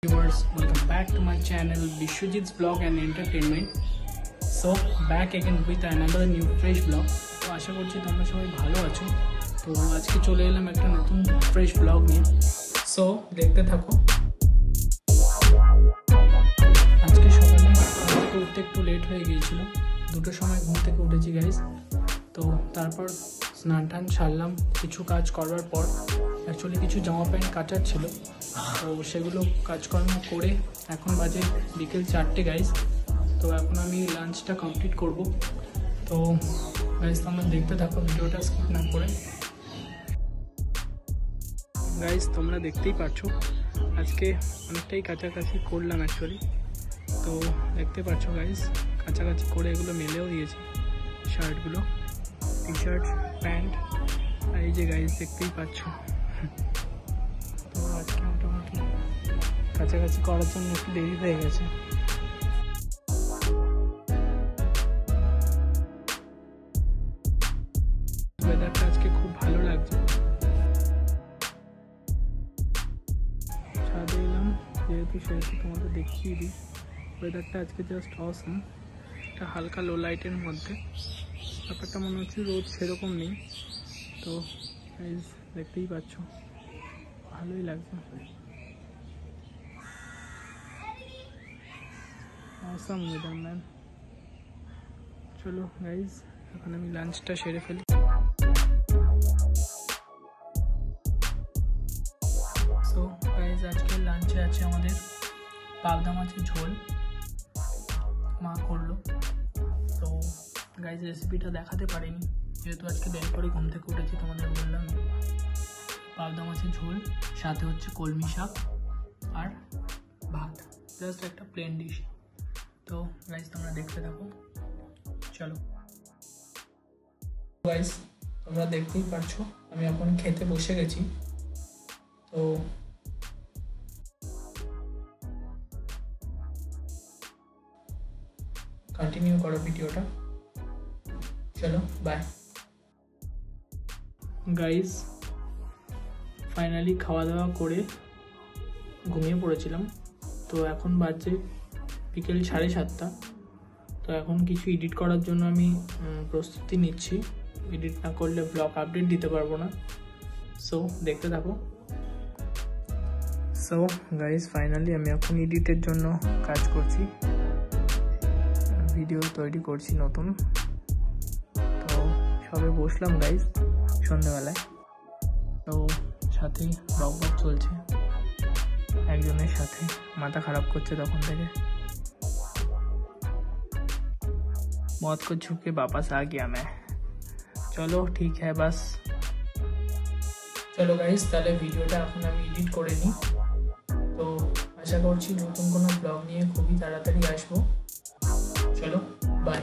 Viewers, welcome back to my channel Bishwajit's Vlog and Entertainment. So back again with another new fresh vlog. তো আশা করছি তোমরা সবাই ভালো আছো। তো আজকে চলে এলাম একটা নতুন ফ্রেশ ব্লগ নিয়ে। সো দেখতে থাকো। আজকে সকালে উঠতে একটু লেট হয়ে গিয়েছিল, 2টোর সময় ঘুম থেকে উঠেছি গাইস। তো তারপর স্নান টান সারলাম, কিছু কাজ করার পর অ্যাকচুয়ালি কিছু জামা প্যান্ট কাচার ছিল, তো সেগুলো কাজকর্ম করে এখন বাজে বিকেল 4টে গাইস। তো এখন আমি লাঞ্চটা কমপ্লিট করব। তো গাইস তোমরা দেখতে থাকো ভিডিওটা স্কিপ না করে। গাইস তোমরা দেখতেই পাচ্ছ আজকে অনেকটাই কাছাকাছি করলাম অ্যাকচুয়ালি। তো দেখতে পাচ্ছ গাইস কাছাকাছি করে এগুলো মেলেও দিয়েছি, শার্টগুলো, টি শার্ট, প্যান্ট। আর এই যে গাইস দেখতেই পাচ্ছ, তো আজকে মোটামুটি কাছাকাছি করার জন্য একটু দেরি হয়ে গেছে। ওয়েদারটা আজকে খুব ভালো লাগছে। ছাদে এলাম যেহেতু তোমাদের দেখিয়ে দিই। ওয়েদারটা আজকে জাস্ট অসম, একটা হালকা লো লাইটের মধ্যে, ব্যাপারটা মনে হচ্ছে রোদ সেরকম নেই। তো দেখতেই পাচ্ছ ভালোই লাগছে, অসম ওয়েদার ম্যান। চলো গাইজ এখন আমি লাঞ্চটা সেরে ফেলি। সো গাইজ আজকে লাঞ্চে আছে আমাদের পাবদা মাছের ঝোল, মা করলো। তো গাইজ রেসিপিটা দেখাতে পারিনি যেহেতু আজকে দেরি করে ঘুম থেকে উঠেছি, তোমাদের বললাম। পাবদা মাছের ঝোল, সাথে হচ্ছে কলমি শাক আর ভাত, জাস্ট একটা প্লেন ডিশ। তো গাইজ তোমরা দেখতে থাকো, চলো। গাইজ তোমরা দেখতেই পাচ্ছো আমি এখন খেতে বসে গেছি। তো কন্টিনিউ করো ভিডিওটা, চলো বাই। গাইজ ফাইনালি খাওয়া দাওয়া করে ঘুমিয়ে পড়েছিলাম। তো এখন বাজে বিকেল 7:30। তো এখন কিছু এডিট করার জন্য আমি প্রস্তুতি নিচ্ছি, এডিট না করলে ব্লগ আপডেট দিতে পারবো না। সো দেখতে থাকো। সো গাইজ ফাইনালি আমি এখন এডিটের জন্য কাজ করছি, ভিডিও তৈরি করছি নতুন। তো সবে বসলাম গাইজ সন্ধ্যেবেলায়। তো সাথে বক বক চলছে, একজনের সাথে মাথা খারাপ করছে তখন থেকে। मौत को छू के वापस आ गया मैं। चलो ठीक है बस। চলো গাইজ তাহলে ভিডিওটা এখন আমি এডিট করে নিই। তো আশা করছি নতুন কোনো ব্লগ নিয়ে খুবই তাড়াতাড়ি আসবো। চলো বাই।